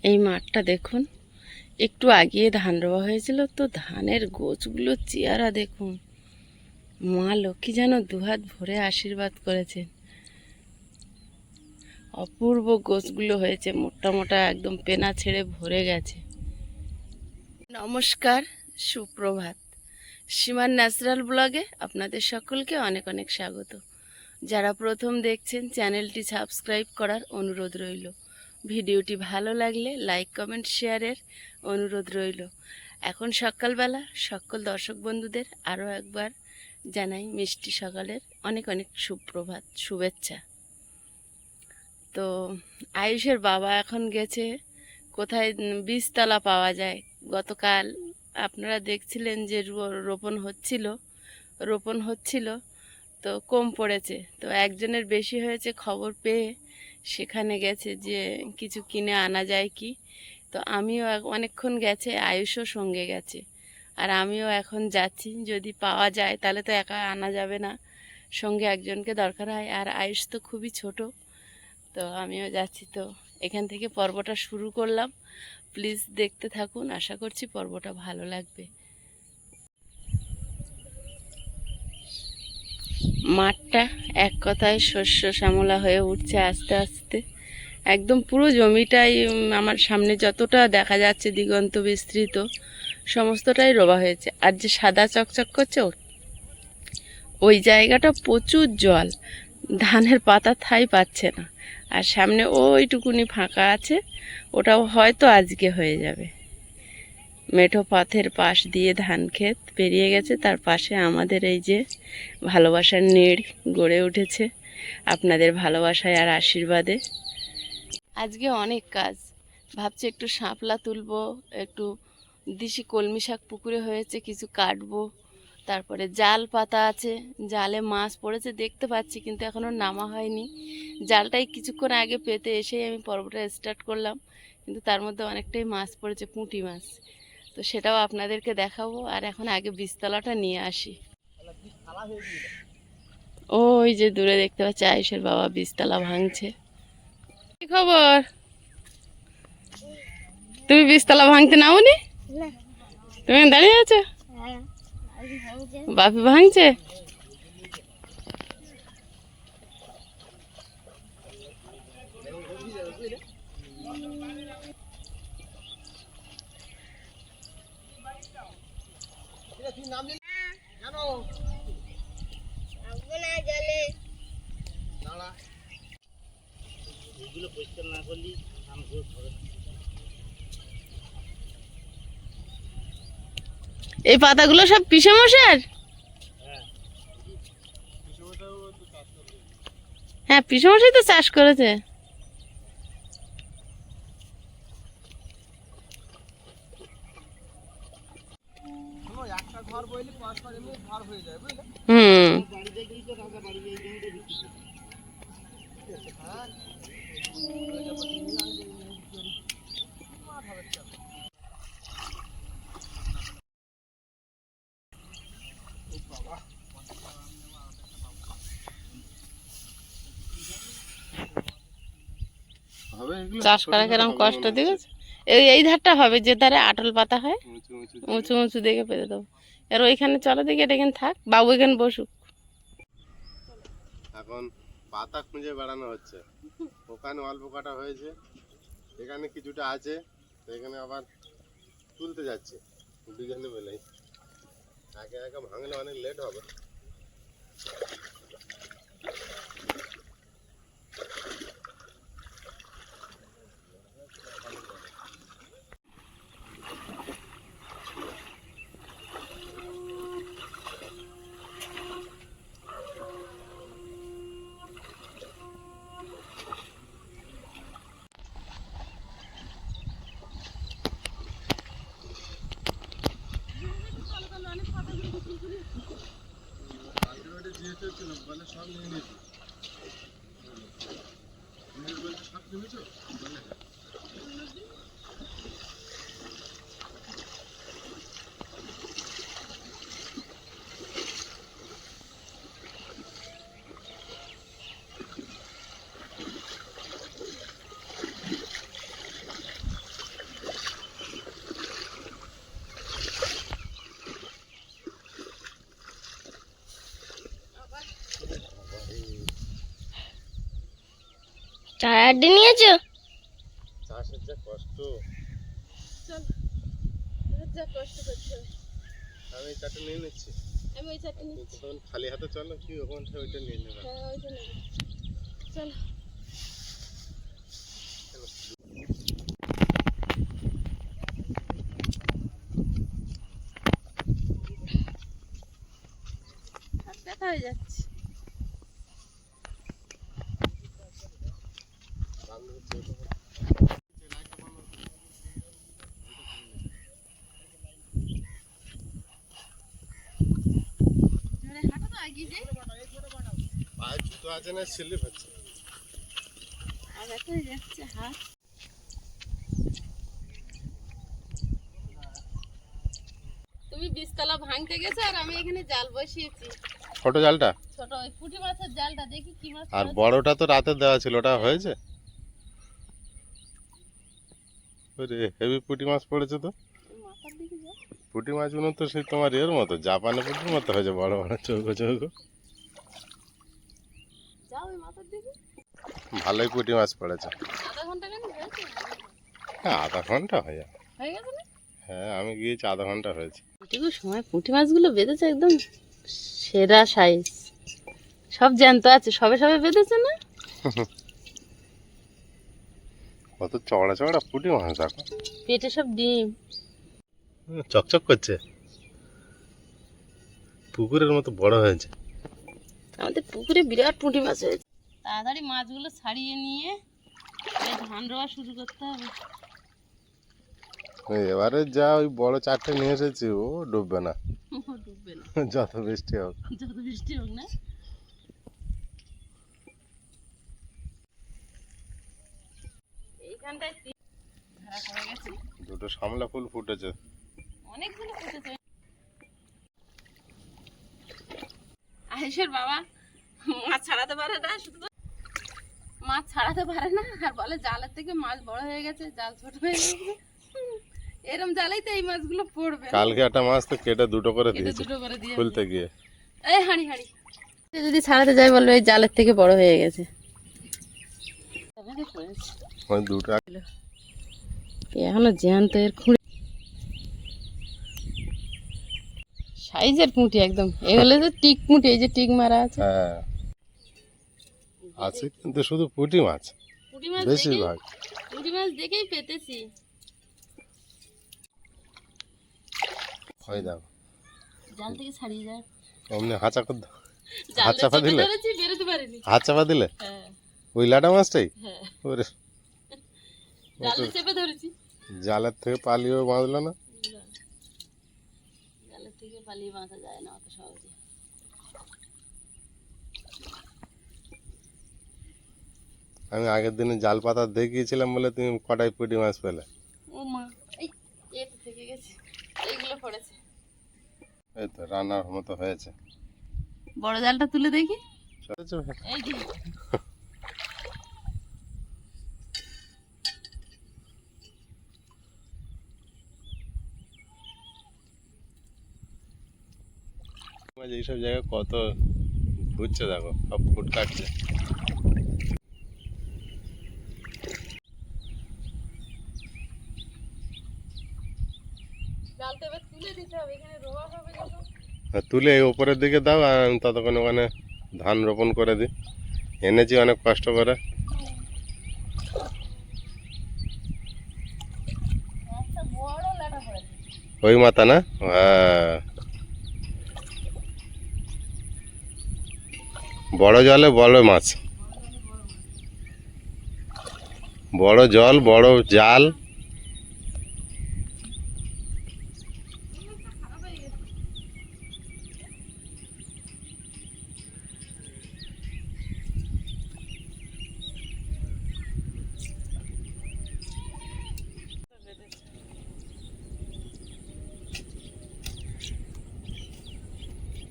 এই মাঠটা দেখুন, একটু আগিয়ে ধান রোয়া হয়েছিল, তো ধানের গোছগুলো চেহারা দেখুন। মা লক্ষ্মী যেন দুহাত ভরে আশীর্বাদ করেছেন। অপূর্ব গোছগুলো হয়েছে, মোটা মোটা একদম পেনা ছেড়ে ভরে গেছে। নমস্কার, সুপ্রভাত। সীমার ন্যাচারাল ব্লগে আপনাদের সকলকে অনেক অনেক স্বাগত। যারা প্রথম দেখছেন চ্যানেলটি সাবস্ক্রাইব করার অনুরোধ রইল। ভিডিওটি ভালো লাগলে লাইক কমেন্ট শেয়ারের অনুরোধ রইল। এখন সকালবেলা সকল দর্শক বন্ধুদের আরও একবার জানাই মিষ্টি সকালের অনেক অনেক সুপ্রভাত, শুভেচ্ছা। তো আয়ুষের বাবা এখন গেছে কোথায় বীজতলা পাওয়া যায়। গতকাল আপনারা দেখছিলেন যে রোপণ হচ্ছিল, তো কম পড়েছে, তো একজনের বেশি হয়েছে খবর পেয়ে সেখানে গেছে যে কিছু কিনে আনা যায় কি। তো আমিও অনেকক্ষণ গেছে, আয়ুষও সঙ্গে গেছে, আর আমিও এখন যাচ্ছি। যদি পাওয়া যায় তাহলে তো একা আনা যাবে না, সঙ্গে একজনকে দরকার হয়, আর আয়ুষ তো খুবই ছোট, তো আমিও যাচ্ছি। তো এখান থেকে পর্বটা শুরু করলাম, প্লিজ দেখতে থাকুন, আশা করছি পর্বটা ভালো লাগবে। মাঠটা এক কথায় শস্য শ্যামলা হয়ে উঠছে আস্তে আস্তে। একদম পুরো জমিটাই আমার সামনে যতটা দেখা যাচ্ছে দিগন্ত বিস্তৃত সমস্তটাই রোয়া হয়েছে। আর যে সাদা চকচক করছে ওই জায়গাটা প্রচুর জল, ধানের পাতা ঠাঁই পাচ্ছে না। আর সামনে ওইটুকুনি ফাঁকা আছে, ওটাও হয়তো আজকে হয়ে যাবে। মেঠো পথের পাশ দিয়ে ধান ক্ষেত পেরিয়ে গেছে, তার পাশে আমাদের এই যে ভালোবাসার নীড় গড়ে উঠেছে আপনাদের ভালোবাসায় আর আশীর্বাদে। আজকে অনেক কাজ, ভাবছি একটু শাপলা তুলবো, একটু দিশি কলমি শাক পুকুরে হয়েছে কিছু কাটবো, তারপরে জাল পাতা আছে, জালে মাছ পড়েছে দেখতে পাচ্ছি, কিন্তু এখনও নামা হয়নি। জালটাই কিছুক্ষণ আগে পেতে এসেই আমি পর্বটা স্টার্ট করলাম, কিন্তু তার মধ্যে অনেকটাই মাছ পড়েছে, পুঁটি মাছ, তো সেটাও আপনাদেরকে দেখাবো। আর এখন আগে বীজতলাটা নিয়ে আসি। ওই যে দূরে দেখতে পাচ্ছি আয়ুষের বাবা বীজতলা ভাঙছে। কি খবর? তুমি বীজতলা ভাঙতে নাওনি? তুমি দাঁড়িয়ে আছো? বাপি ভাঙছে। এই পাতাগুলো সব পিসে মশার। হ্যাঁ, পিসে মশাই তো চাষ করেছে। হুম, চাষ করা কিরম কষ্ট দেখেছো। এই ধারটা হবে, যে ধারে আটল পাতা হয় উঁচু উঁচু দেখে পেতে দেবো। আর ওইখানে চলো দেখি, এটা এখানে থাক, বাবু এখানে বসুক। এখন পাতা খুঁজে বেড়ানো হচ্ছে, ওখানে অল্প কাটা হয়েছে, এখানে কিছুটা আছে, এখানে আবার তুলতে যাচ্ছে দুজনে মিলেই। একে একে ভাঙলে অনেক লেট হবে। সব নিয়ে নিয়েছি, সব নিয়েছো। টায়ার দিয়ে নিয়েছো? চাষের যা কষ্ট। চল, যা কষ্ট করতে হবে। আমি এই চারটে নিয়ে নিচ্ছি। আমি ওই চারটে নিচ্ছি। তখন খালি হাতে চলো, কি ওখান থেকে ওইটা নিয়ে নেবে। হ্যাঁ, ওইটা নেব। চল। হাত ব্যথা হয়ে যাচ্ছে। হাঁটো তো এগিয়ে যাই। পায়ে জুতো আছে না, স্লিপ হচ্ছে। আর ব্যথা হয়ে যাচ্ছে হাত। তুমি বীজতলা ভাঙতে গেছো আর আমি এখানে জাল বসিয়েছি। ছোট জালটা ছোট ওই পুঁটি মাছের জালটা, দেখি কি মাছ আর পড়েছে। বড়টা তো রাতে দেওয়া ছিল, ওটা হয়েছে? হেভি পুঁটি মাছ পড়েছে তো। মাথার দিকে যাও। পুঁটি মাছগুলো তো সেই তোমার এর মতো, জাপানি পুঁটির মতো হয়েছে, বড় বড় চৌকো চৌকো। যাও ওই মাথার দিকে। ভালোই পুঁটি মাছ পড়েছে। আধা ঘন্টা কেন হয়েছে? হ্যাঁ, আধা ঘন্টা হয়ে যাবে। হয়ে গেছে না? হ্যাঁ, আমি গিয়েছি, আধা ঘন্টা হয়েছে। এটুকু সময় পুঁটি মাছগুলো বেঁধেছে একদম সেরা সাইজ। সব জ্যান্ত আছে, সবে সবে বেঁধেছে না? কত চওড়া চওড়া পুঁটি মাছ দেখো। পেটে সব ডিম। চকচক করছে, পুকুরের মতো বড় হয়েছে। আমাদের পুকুরে বিরাট পুঁটি মাছ হয়েছে। তাড়াতাড়ি মাছগুলো ছাড়িয়ে নিয়ে ধান রোয়া শুরু করতে হবে। এবারে যা ওই বড় চারটে নিয়ে এসেছি, ও ডুববে না। ডুববে না যত বৃষ্টি হোক। যত বৃষ্টি হোক না। এইখানটায় ধরা পড়ে গেছে। দুটো সামলা ফুল ফুটেছে। অনেকগুলো ফুটেছে। আয়েশের বাবা মাছ ছাড়াতে পারে না, শুধু মাছ ছাড়াতে পারে না আর বলে জালের থেকে মাছ বড় হয়ে গেছে, জাল ছোট হয়ে গেছে। এরম জালেই তো এই মাছগুলো পড়বে। কালকে একটা মাছ তো কেটে দুটো করে এটা দিয়েছে দুটো করে দিয়ে খুলতে গিয়ে। এই হাঁড়ি হাঁড়ি যদি ছাড়াতে যাই বলবে এই জালের থেকে বড় হয়ে গেছে। ওই দুটো এখনো জ্যান্ত এর খুঁড়ে সাইজের পুঁটি একদম। এগুলো যে টিক পুঁটি, এই যে টিক মারা আছে। হ্যাঁ আছে, কিন্তু শুধু পুঁটি মাছ পুঁটি মাছ বেশিরভাগ। পুঁটি মাছ দেখেই পেতেছি। ওই দেখো, জাল থেকে ছাড়িয়ে যায়। অমনি হাঁচা করে জাল হাত চাপা দিলে, ধরেছি, বেরোতে পারিনি। হাত চাপা দিলে হ্যাঁ ওই লাটা মাছটাই। হ্যাঁ, ওরে, জালে চেপে ধরেছি। জালের থেকে পালিয়েও বাঁধলো না। জালের থেকে পালিয়ে বাঁচা যায় না অত সহজে। আমি আগের দিনে জাল পাতা দেখিয়েছিলাম বলে তুমি কটাই পুঁটি মাছ পেলে। ও মা, এই এটা থেকে গেছে, এইগুলো পড়েছে। এই তো রান্নার মতো হয়েছে। বড় জালটা তুলে দেখি। চলেছে ভাই। এই যে মাছ এইসব জায়গায় কত ঘুরছে দেখো, সব ফুট কাটছে। জালটা এবার তুলে দিতে হবে, এখানে রোয়া হবে যখন। তুলে এই ওপরের দিকে দাও, আর আমি ততক্ষণ ওখানে ধান রোপণ করে দিই। এনেছি অনেক কষ্ট করে। একটা বড় লাটা পড়েছে। ওই মাথা না? হ্যাঁ, বড় জলে বড় মাছ, বড় জল বড় জাল।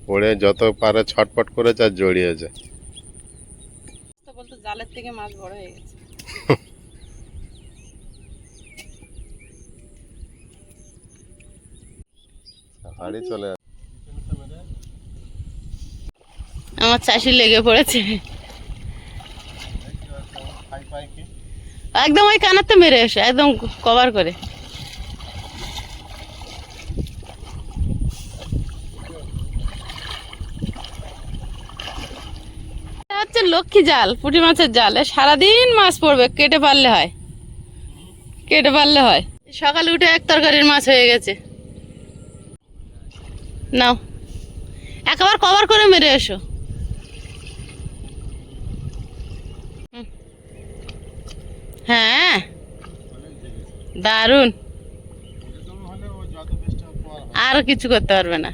পড়ে যত পারে ছটপট করেছে আর জড়িয়েছে। তো বলতো জালের থেকে মাছ বড় হয়ে গেছে। হাড়ি চলে যাচ্ছে। আমার চাষি লেগে পড়েছে। খাই পাই একদম ওই কানাতে মেরে এসো, একদম কভার করে। এটা হচ্ছে লক্ষ্মী জাল, পুঁটি মাছের জাল। এ সারাদিন মাছ পড়বে, কেটে পারলে হয়, কেটে পারলে হয়। সকালে উঠে এক তরকারির মাছ হয়ে গেছে। নাও, একবার কভার করে মেরে এসো। হুম। হ্যাঁ, দারুণ। এরকম হলে ও যত চেষ্টা করা হয়, আর কিছু করতে পারবে না।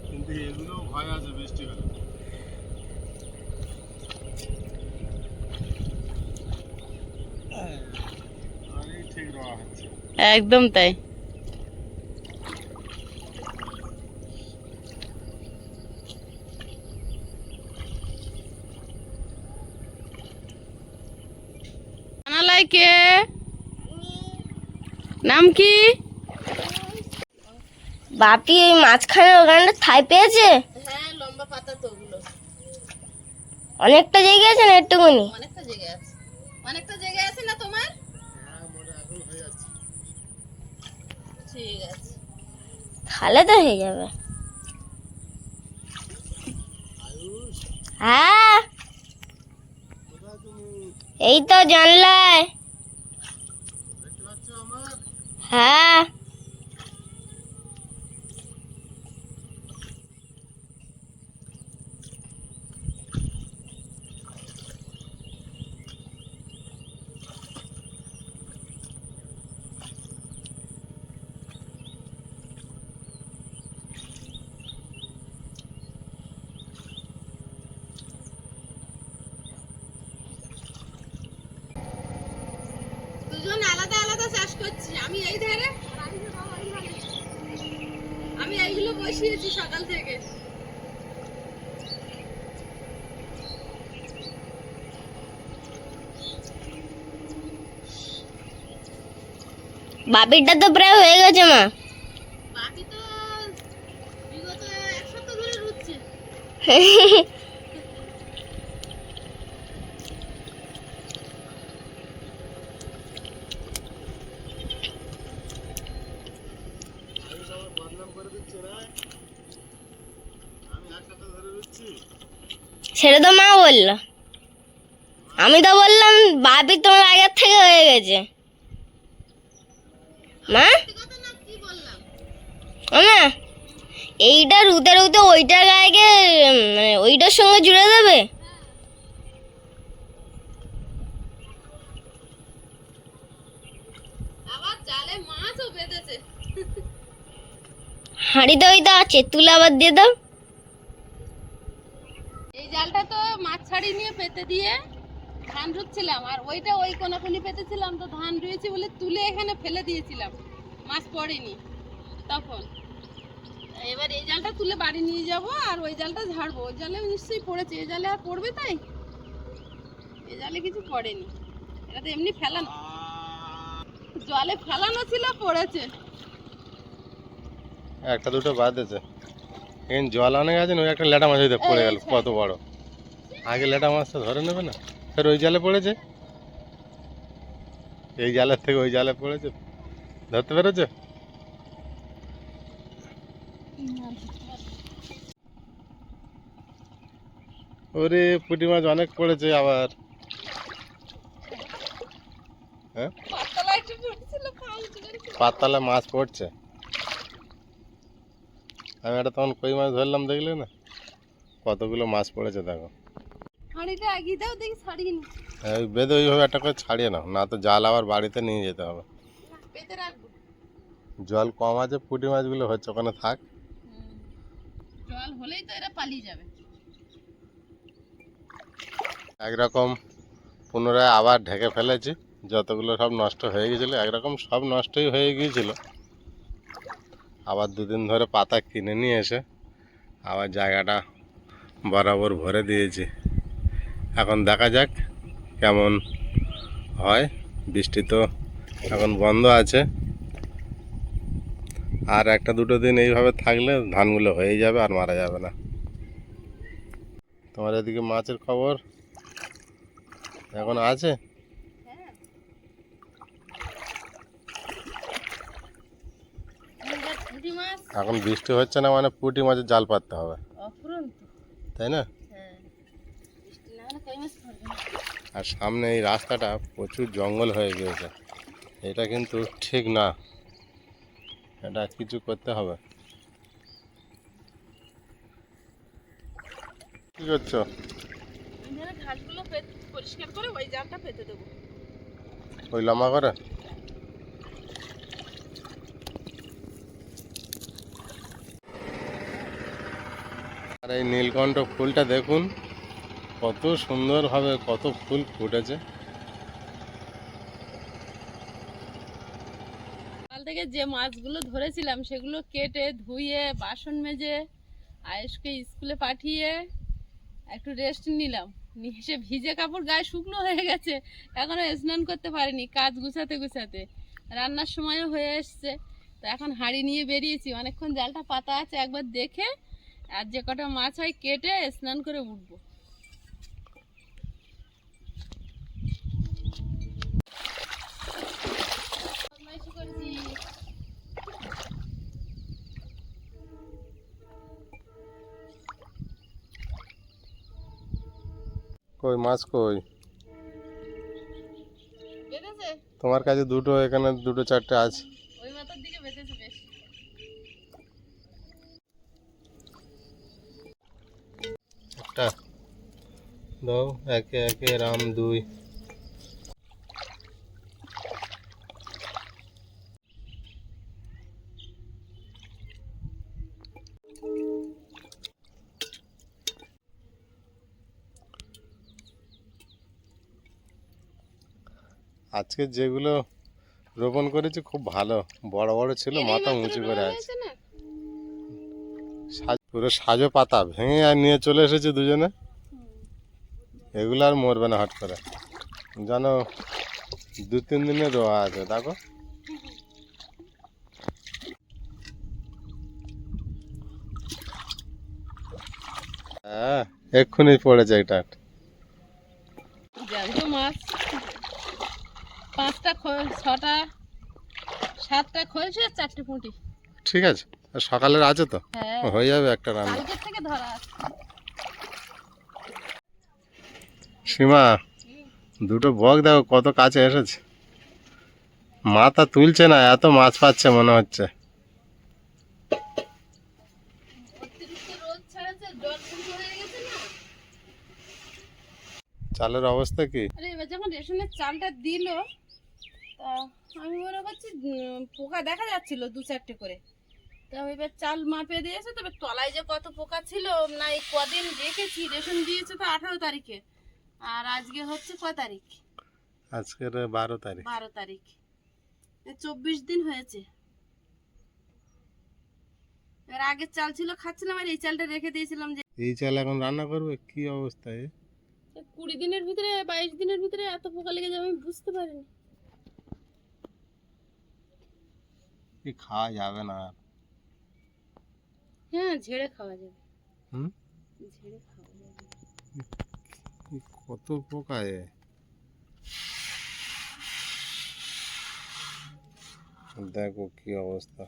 কিন্তু এগুলো ভয় আছে বৃষ্টি হলে। আরে ঠিক রওয়া হচ্ছে। একদম তাই। জানালায় কে? নাম কি? বাপি ওই মাঝখানে ওখানটা ঠাই পেয়েছে। হ্যাঁ, লম্বা পাতা তো ওগুলো। অনেকটা জায়গা আছে না একটুখানি? অনেকটা জায়গা আছে, অনেকটা জায়গা আছে না তোমার? হ্যাঁ, মনে এখন হয়ে যাচ্ছে। ঠিক আছে। তাহলে তো হয়ে যাবে। আয়ুষ, হ্যাঁ, কোথায় তুমি? এই তো জানলায়। দেখতে পাচ্ছ আমার? হ্যাঁ, দুজন আলাদা আলাদা চাষ করছি, আমি এই ধারে আর আরিফের বাবা এই ধারে। আমি এইগুলো বসিয়েছি সকাল থেকে। বাপিরটা তো প্রায় হয়ে গেছে মা। বাকি তো বিগত এক সপ্তাহ ধরে রুচ্ছে। আয়ুষ আমার বদনাম করে দিচ্ছে না? আমি এক সপ্তাহ ধরে রুচ্ছি। সেটা তো মা বললো। আমি তো বললাম বাপি তোমার আগের থেকে হয়ে গেছে মা। কথা না, কি বললাম? ও মা, এইটা রুতে রুতে ওইটার গায়ে গিয়ে, মানে ওইটার সঙ্গে জুড়ে দেবে। আবার জালে মাছও বেঁধেছে। হাঁড়িতে ওইটা আছে, তুলে আবার দিয়ে দাও। এই জালটা তো মাছ ছাড়ি নিয়ে পেতে দিয়ে ধান রুচ্ছিলাম, আর ওইটা ওই কোনাকুনি পেতেছিলাম, তো ধান রুয়েছি বলে তুলে এখানে ফেলে দিয়েছিলাম, মাছ পড়েনি তখন। এবার এই জালটা তুলে বাড়ি নিয়ে যাব আর ওই জালটা ঝাড়বো। ওই জালে নিশ্চয়ই পড়েছে, এই জালে আর পড়বে তাই? এই জালে কিছু পড়েনি, এটা তো এমনি ফেলানো, জলে ফেলানো ছিল, পড়েছে। একটা দুটো বাদ আছে, এখানে জল অনেক আছে না, ওই একটা লেটা মাছ হইতে পড়ে গেল, কত বড়। আগে লেটা মাছটা ধরে নেবে না, ফের ওই জালে পড়েছে, এই জালের থেকে ওই জালে পড়েছে, ধরতে পেরেছে? ওরে পুঁটি মাছ অনেক পড়েছে আবার। হ্যাঁ, পাততলা মাছ পড়ছে। আমি একটা তখন কই মাছ ধরলাম, দেখলে না কতগুলো মাছ পড়েছে দেখো। হাঁড়িটা আগিয়ে দাও, দেখি ছাড়িয়ে নি। ওই বেঁধে ওইভাবে একটা করে ছাড়িয়ে নাও, না তো জাল আবার বাড়িতে নিয়ে যেতে হবে। পেতে রাখবো। জল কম আছে, পুঁটি মাছগুলো হচ্ছে, ওখানে থাক। জল হলেই তো এরা পালিয়ে যাবে। একরকম পুনরায় আবার ঢেকে ফেলেছি, যতগুলো সব নষ্ট হয়ে গেছিলো, একরকম সব নষ্টই হয়ে গিয়েছিল। আবার দুদিন ধরে পাতা কিনে নিয়ে এসে আবার জায়গাটা বরাবর ভরে দিয়েছি। এখন দেখা যাক কেমন হয়। বৃষ্টি তো এখন বন্ধ আছে, আর একটা দুটো দিন এইভাবে থাকলে ধানগুলো হয়ে যাবে আর মারা যাবে না। তোমার এদিকে মাছের খবর? এখন আছে? হ্যাঁ, পুঁটি মাছ এখন বৃষ্টি হচ্ছে না মানে পুঁটি মাছের জাল পাততে হবে, অফুরন্ত। তাই না? হ্যাঁ, বৃষ্টি না হলে কই মাছ পড়বে না। আর সামনে এই রাস্তাটা প্রচুর জঙ্গল হয়ে গিয়েছে, এটা কিন্তু ঠিক না, এটা কিছু করতে হবে। কি করছো? আমি যেন ঘাসগুলো পরিষ্কার করে ওই জালটা পেতে দেবো। ওই লম্বা করে? আর এই নীলকণ্ঠ ফুলটা দেখুন কত সুন্দরভাবে কত ফুল ফুটেছে। কাল থেকে যে মাছগুলো ধরেছিলাম সেগুলো কেটে ধুয়ে বাসন মেজে আয়েশকে স্কুলে পাঠিয়ে একটু রেস্ট নিলাম, নিয়ে এসে ভিজে কাপড় গায়ে শুকনো হয়ে গেছে, এখনো স্নান করতে পারিনি, কাজ গুছাতে গুছাতে রান্নার সময়ও হয়ে এসছে। তো এখন হাঁড়ি নিয়ে বেরিয়েছি, অনেকক্ষণ জালটা পাতা আছে একবার দেখে আর যে কটা মাছ হয় কেটে স্নান করে উঠবো। বদমাইশি করছি। কই মাছ কই? বেঁধেছে তোমার কাছে দুটো, এখানে দুটো চারটে আছে। ওই মাথার দিকে বেঁধেছে বেশ। একটা দাও, একে একে রাম দুই। আজকে যেগুলো রোপণ করেছি খুব ভালো, বড় বড় ছিল, মাথা উঁচু করে আছে। পুরো সাজো পাতা ভেঙে আর নিয়ে চলে এসেছে দুজনে। এগুলো আর মরবে না হট করে, জানো 2-3 দিনে রোয়া আছে, দেখো। হ্যাঁ, এক্ষুনি পড়েছে এটা। জ্যান্ত মাছ 5টা 6টা 7টা খোলছে আর 4টে পুঁটি। ঠিক আছে, আর সকালের আছে তো, হ্যাঁ, হয়ে যাবে একটা রান্না। কালকের থেকে ধরা আছে। সীমা, দুটো বক দেখো কত কাছে এসেছে, মাথা তুলছে না, এত মাছ পাচ্ছে মনে হচ্ছে। অতিরিক্ত রোদ ছাড়াচ্ছে, জল শুরু হয়ে গেছে না। চালের অবস্থা কি? আরে এবার যখন রেশনের চালটা দিল তা আমি মনে করছি পোকা দেখা যাচ্ছিল 2-4টে করে, তা এবার চাল মাপে দিয়েছে, তবে তলায় যে কত পোকা ছিল না, এই কদিন রেখেছি, রেশন দিয়েছে তো 18 তারিখে, আর আজকে হচ্ছে কয় তারিখ? আজকের 12 তারিখ। 12 তারিখ, 24 দিন হয়েছে। এবার আগের চাল ছিল খাচ্ছিলাম, আর এই চালটা রেখে দিয়েছিলাম যে এই চাল এখন রান্না করবে, কি অবস্থা? 20 দিনের ভিতরে 22 দিনের ভিতরে এত পোকা লেগে যাবে আমি বুঝতে পারিনি। কি খাওয়া যাবে না। হ্যাঁ, ঝেড়ে খাওয়া যাবে। হুম, ঝেড়ে খাওয়া যাবে। কত পোকা দেখো কি অবস্থা।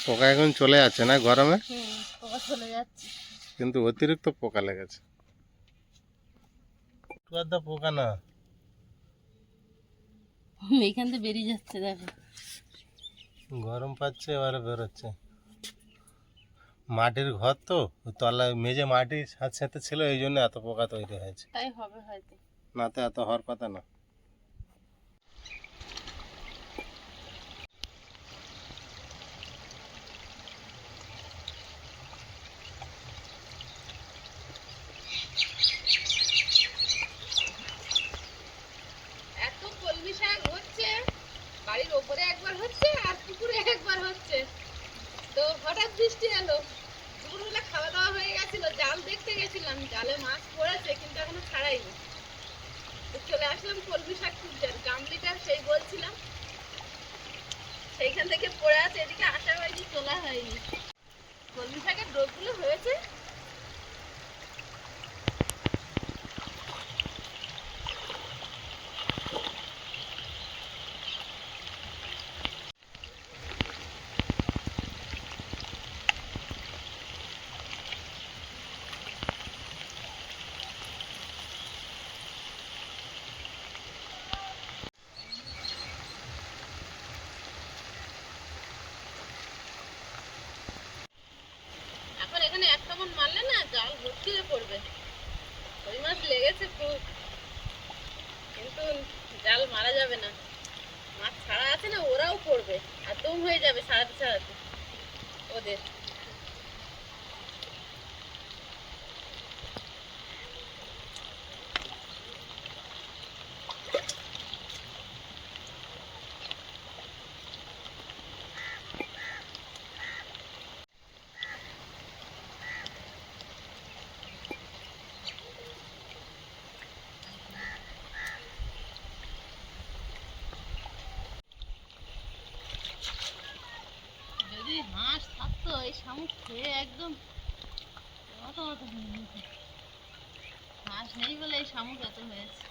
পোকা এখন চলে যাচ্ছে না গরমে, পোকা চলে যাচ্ছে। কিন্তু অতিরিক্ত পোকা লেগেছে। পোকা না, এইখান থেকে বেরিয়ে যাচ্ছে, দেখো গরম পাচ্ছে, এবারে বেরোচ্ছে। মাটির ঘর তো, তলায় মেঝে মাটি সাথে সাথে ছিল, এই জন্য এত পোকা তৈরি হয়েছে, তাই হবে হয়তো। না তো এত হওয়ার কথা না। এত কলমি শাক হচ্ছে, বাড়ির ওপরে একবার হচ্ছে আর পুকুরে একবার হচ্ছে, তো হঠাৎ বৃষ্টি এলো, দুপুরবেলা খাওয়া দাওয়া দেখলাম জালে মাছ পড়েছে কিন্তু এখনো ছাড়াইনি। তো চলে আসলাম কলমি শাক তুলতে, আর গামলিটা সেই বলছিলাম সেইখান থেকে পড়ে আছে, এদিকে আসা হয়নি, তোলা হয়নি। কলমি শাকের ডোকগুলো হয়েছে। এখন এখানে এক কামড় মারলে না জাল ভর্তি হয়ে পড়বে। ওই মাছ লেগেছে খুব, কিন্তু জাল মারা যাবে না। মাছ ছাড়া আছে না, ওরাও পড়বে আর দম হয়ে যাবে ছাড়াতে ছাড়াতে ওদের। যদি হাঁস থাকতো এই শামুক খেয়ে একদম অত হয়ে যেত। হাঁস নেই বলে এই শামুক এত হয়েছে।